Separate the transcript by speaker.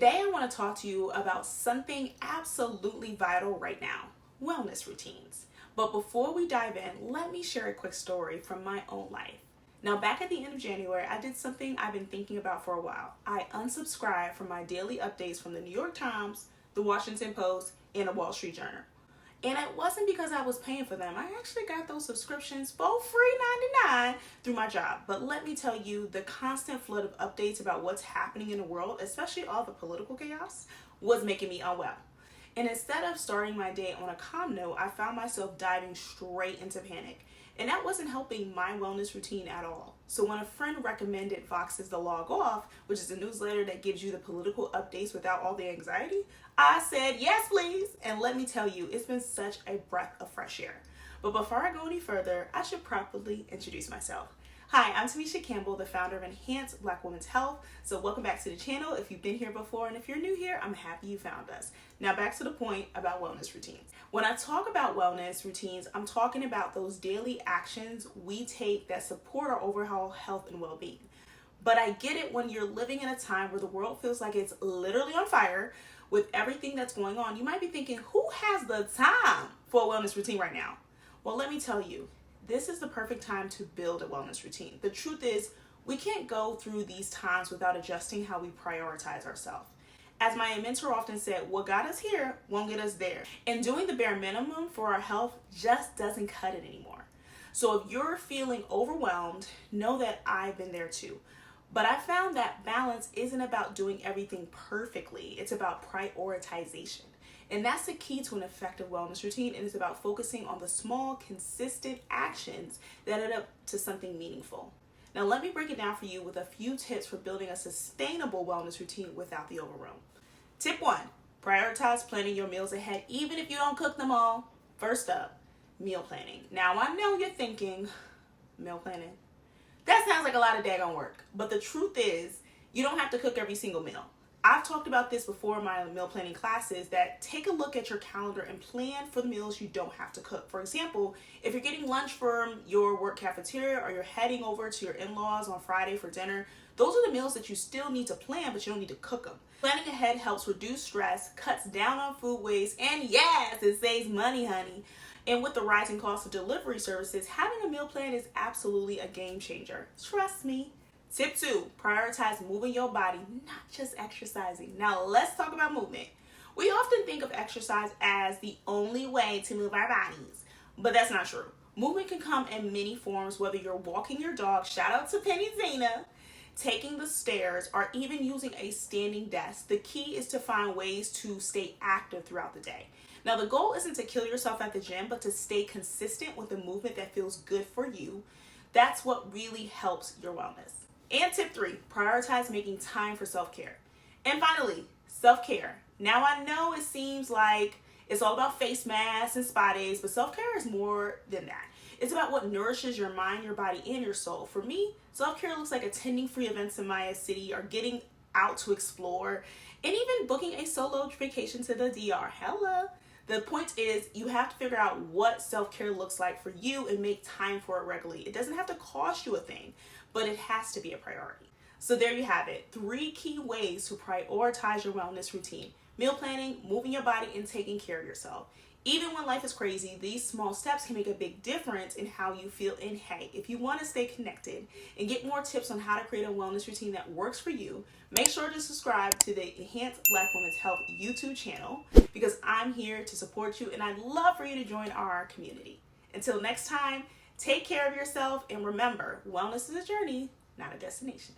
Speaker 1: Today I want to talk to you about something absolutely vital right now, wellness routines. But before we dive in, let me share a quick story from my own life. Now, back at the end of January, I did something I've been thinking about for a while. I unsubscribed from my daily updates from the New York Times, the Washington Post, and the Wall Street Journal. And it wasn't because I was paying for them. I actually got those subscriptions for free 99 through my job. But let me tell you, the constant flood of updates about what's happening in the world, especially all the political chaos, was making me unwell. And instead of starting my day on a calm note, I found myself diving straight into panic. And that wasn't helping my wellness routine at all. So when a friend recommended Vox's The Log Off, which is a newsletter that gives you the political updates without all the anxiety, I said, yes, please. And let me tell you, it's been such a breath of fresh air. But before I go any further, I should properly introduce myself. Hi, I'm Tomesha Campbell, the founder of Enhanced Black Women's Health. So welcome back to the channel if you've been here before, and if you're new here, I'm happy you found us. Now back to the point about wellness routines. When I talk about wellness routines, I'm talking about those daily actions we take that support our overall health and well-being. But I get it when you're living in a time where the world feels like it's literally on fire with everything that's going on. You might be thinking, who has the time for a wellness routine right now? Well, let me tell you, this is the perfect time to build a wellness routine. The truth is, we can't go through these times without adjusting how we prioritize ourselves. As my mentor often said, what got us here won't get us there. And doing the bare minimum for our health just doesn't cut it anymore. So if you're feeling overwhelmed, know that I've been there too. But I found that balance isn't about doing everything perfectly. It's about prioritization. And that's the key to an effective wellness routine, and it's about focusing on the small, consistent actions that add up to something meaningful. Now, let me break it down for you with a few tips for building a sustainable wellness routine without the overwhelm. Tip 1, prioritize planning your meals ahead, even if you don't cook them all. First up, meal planning. Now, I know you're thinking, meal planning? That sounds like a lot of daggone work. But the truth is, you don't have to cook every single meal. I've talked about this before in my meal planning classes, that take a look at your calendar and plan for the meals you don't have to cook. For example, if you're getting lunch from your work cafeteria or you're heading over to your in-laws on Friday for dinner, those are the meals that you still need to plan, but you don't need to cook them. Planning ahead helps reduce stress, cuts down on food waste, and yes, it saves money, honey. And with the rising cost of delivery services, having a meal plan is absolutely a game changer. Trust me. Tip 2, prioritize moving your body, not just exercising. Now let's talk about movement. We often think of exercise as the only way to move our bodies, but that's not true. Movement can come in many forms, whether you're walking your dog, shout out to Penny Zena, taking the stairs, or even using a standing desk. The key is to find ways to stay active throughout the day. Now the goal isn't to kill yourself at the gym, but to stay consistent with a movement that feels good for you. That's what really helps your wellness. And tip 3, prioritize making time for self-care. And finally, self-care. Now I know it seems like it's all about face masks and spa days, but self-care is more than that. It's about what nourishes your mind, your body, and your soul. For me, self-care looks like attending free events in my city or getting out to explore, and even booking a solo vacation to the DR. Hello. The point is, you have to figure out what self-care looks like for you and make time for it regularly. It doesn't have to cost you a thing, but it has to be a priority. So there you have it, 3 key ways to prioritize your wellness routine: meal planning, moving your body, and taking care of yourself. Even when life is crazy, these small steps can make a big difference in how you feel. And hey, if you want to stay connected and get more tips on how to create a wellness routine that works for you, make sure to subscribe to the Enhanced Black Women's Health YouTube channel, because I'm here to support you and I'd love for you to join our community. Until next time, take care of yourself, and remember, wellness is a journey, not a destination.